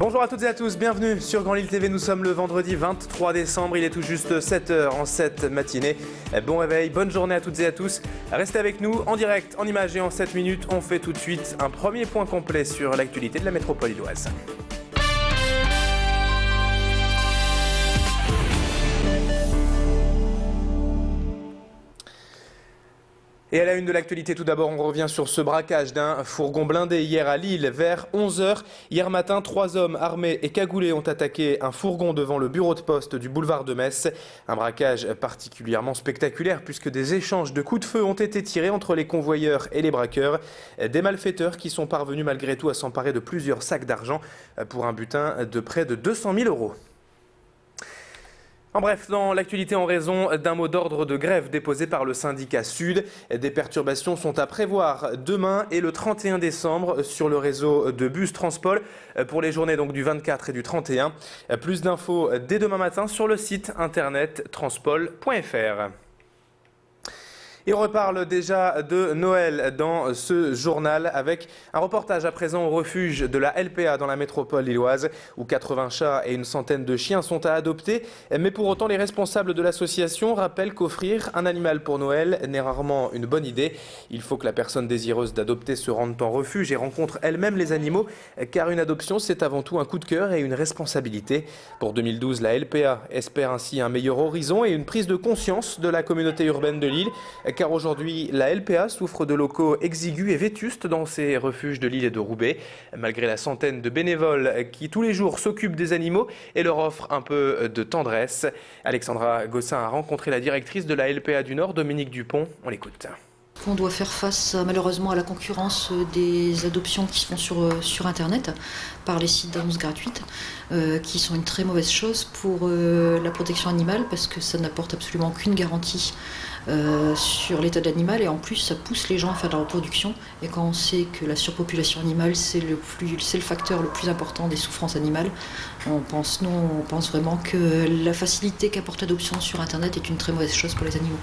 Bonjour à toutes et à tous, bienvenue sur Grand Lille TV. Nous sommes le vendredi 23 décembre, il est tout juste 7h en cette matinée. Bon réveil, bonne journée à toutes et à tous. Restez avec nous en direct, en images et en 7 minutes. On fait tout de suite un premier point complet sur l'actualité de la métropole lilloise. Et à la une de l'actualité, tout d'abord, on revient sur ce braquage d'un fourgon blindé hier à Lille vers 11h. Hier matin, 3 hommes armés et cagoulés ont attaqué un fourgon devant le bureau de poste du boulevard de Metz. Un braquage particulièrement spectaculaire puisque des échanges de coups de feu ont été tirés entre les convoyeurs et les braqueurs. Des malfaiteurs qui sont parvenus malgré tout à s'emparer de plusieurs sacs d'argent pour un butin de près de 200 000 €. En bref, dans l'actualité, en raison d'un mot d'ordre de grève déposé par le syndicat Sud, des perturbations sont à prévoir demain et le 31 décembre sur le réseau de bus Transpol pour les journées donc du 24 et du 31. Plus d'infos dès demain matin sur le site internet transpol.fr. Et on reparle déjà de Noël dans ce journal avec un reportage à présent au refuge de la LPA dans la métropole lilloise où 80 chats et une centaine de chiens sont à adopter. Mais pour autant, les responsables de l'association rappellent qu'offrir un animal pour Noël n'est rarement une bonne idée. Il faut que la personne désireuse d'adopter se rende en refuge et rencontre elle-même les animaux car une adoption c'est avant tout un coup de cœur et une responsabilité. Pour 2012, la LPA espère ainsi un meilleur horizon et une prise de conscience de la communauté urbaine de Lille. Car aujourd'hui, la LPA souffre de locaux exigus et vétustes dans ses refuges de Lille et de Roubaix. Malgré la centaine de bénévoles qui tous les jours s'occupent des animaux et leur offrent un peu de tendresse. Alexandra Gossin a rencontré la directrice de la LPA du Nord, Dominique Dupont. On l'écoute. On doit faire face malheureusement à la concurrence des adoptions qui se font sur Internet par les sites d'annonces gratuites qui sont une très mauvaise chose pour la protection animale parce que ça n'apporte absolument aucune garantie sur l'état de l'animal et en plus ça pousse les gens à faire de la reproduction et quand on sait que la surpopulation animale c'est le facteur le plus important des souffrances animales, on pense vraiment que la facilité qu'apporte l'adoption sur Internet est une très mauvaise chose pour les animaux.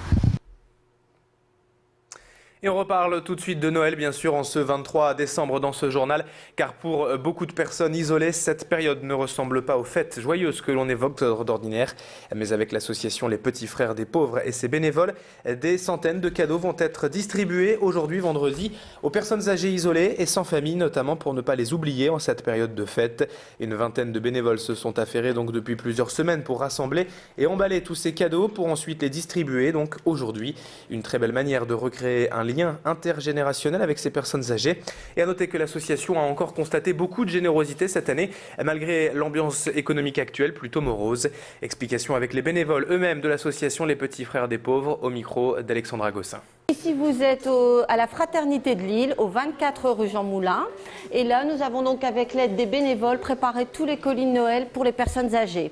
Et on reparle tout de suite de Noël, bien sûr, en ce 23 décembre dans ce journal, car pour beaucoup de personnes isolées, cette période ne ressemble pas aux fêtes joyeuses que l'on évoque d'ordinaire. Mais avec l'association Les Petits Frères des Pauvres et ses bénévoles, des centaines de cadeaux vont être distribués aujourd'hui, vendredi, aux personnes âgées isolées et sans famille, notamment pour ne pas les oublier en cette période de fête. Une vingtaine de bénévoles se sont affairés donc depuis plusieurs semaines pour rassembler et emballer tous ces cadeaux pour ensuite les distribuer. Donc aujourd'hui, une très belle manière de recréer un lien intergénérationnel avec ces personnes âgées. Et à noter que l'association a encore constaté beaucoup de générosité cette année, malgré l'ambiance économique actuelle plutôt morose. Explication avec les bénévoles eux-mêmes de l'association Les Petits Frères des Pauvres, au micro d'Alexandra Gossin. Ici, vous êtes à la Fraternité de Lille, au 24 rue Jean Moulin. Et là, nous avons donc, avec l'aide des bénévoles, préparé tous les colis de Noël pour les personnes âgées.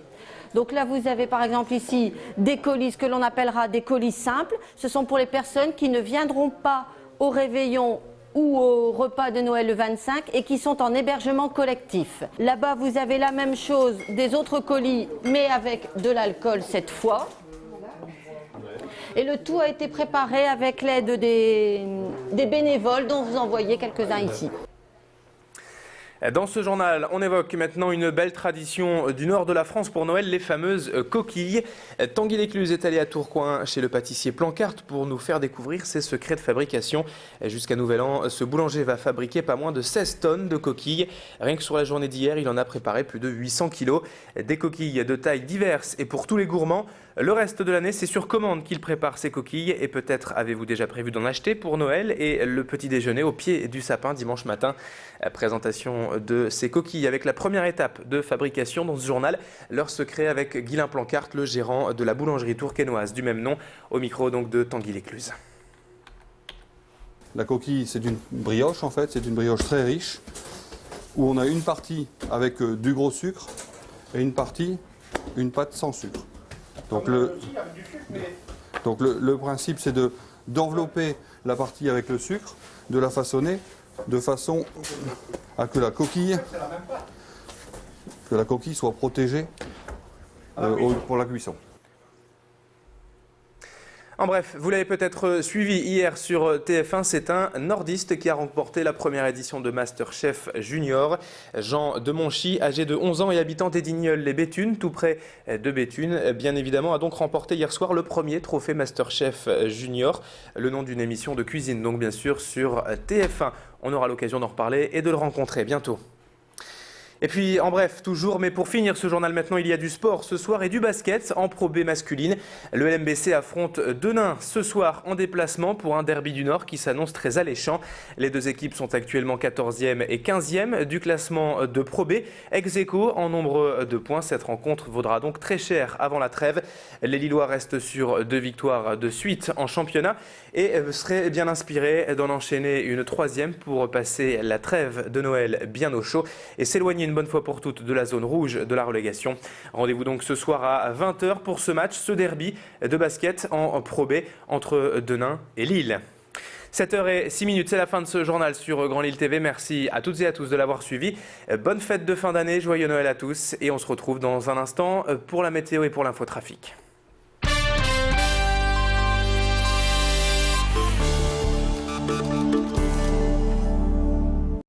Donc là, vous avez par exemple ici des colis, ce que l'on appellera des colis simples. Ce sont pour les personnes qui ne viendront pas au réveillon ou au repas de Noël le 25 et qui sont en hébergement collectif. Là-bas, vous avez la même chose, des autres colis, mais avec de l'alcool cette fois. Et le tout a été préparé avec l'aide des bénévoles dont vous en voyez quelques-uns ici. Dans ce journal, on évoque maintenant une belle tradition du nord de la France pour Noël, les fameuses coquilles. Tanguy Lécluse est allé à Tourcoing chez le pâtissier Plancarte pour nous faire découvrir ses secrets de fabrication. Jusqu'à Nouvel An, ce boulanger va fabriquer pas moins de 16 tonnes de coquilles. Rien que sur la journée d'hier, il en a préparé plus de 800 kilos. Des coquilles de tailles diverses et pour tous les gourmands. Le reste de l'année, c'est sur commande qu'il prépare ses coquilles et peut-être avez-vous déjà prévu d'en acheter pour Noël et le petit déjeuner au pied du sapin dimanche matin. Présentation de ces coquilles avec la première étape de fabrication dans ce journal. Leur secret avec Guylain Plancarte, le gérant de la boulangerie tourquenoise du même nom, au micro donc de Tanguy Lécluse. La coquille, c'est une brioche en fait, c'est une brioche très riche où on a une partie avec du gros sucre et une partie, une pâte sans sucre. Donc le principe c'est d'envelopper la partie avec le sucre, de la façonner de façon à que la coquille soit protégée pour la cuisson. En bref, vous l'avez peut-être suivi hier sur TF1, c'est un nordiste qui a remporté la première édition de Masterchef Junior. Jean Demonchy, âgé de 11 ans et habitant d'Edigneul-les-Béthunes, tout près de Béthune, bien évidemment, a donc remporté hier soir le premier trophée Masterchef Junior, le nom d'une émission de cuisine, donc bien sûr sur TF1. On aura l'occasion d'en reparler et de le rencontrer bientôt. Et puis, en bref, toujours, mais pour finir ce journal maintenant, il y a du sport ce soir et du basket en Pro B masculine. Le LMBC affronte Denain ce soir en déplacement pour un derby du Nord qui s'annonce très alléchant. Les deux équipes sont actuellement 14e et 15e du classement de Pro B. Ex aequo en nombre de points, cette rencontre vaudra donc très cher avant la trêve. Les Lillois restent sur 2 victoires de suite en championnat et seraient bien inspirés d'en enchaîner une 3e pour passer la trêve de Noël bien au chaud et s'éloigner une bonne fois pour toutes de la zone rouge de la relégation. Rendez-vous donc ce soir à 20 h pour ce match, ce derby de basket en Pro B entre Denain et Lille. 7h06, c'est la fin de ce journal sur Grand Lille TV. Merci à toutes et à tous de l'avoir suivi. Bonne fête de fin d'année, joyeux Noël à tous et on se retrouve dans un instant pour la météo et pour l'infotrafic.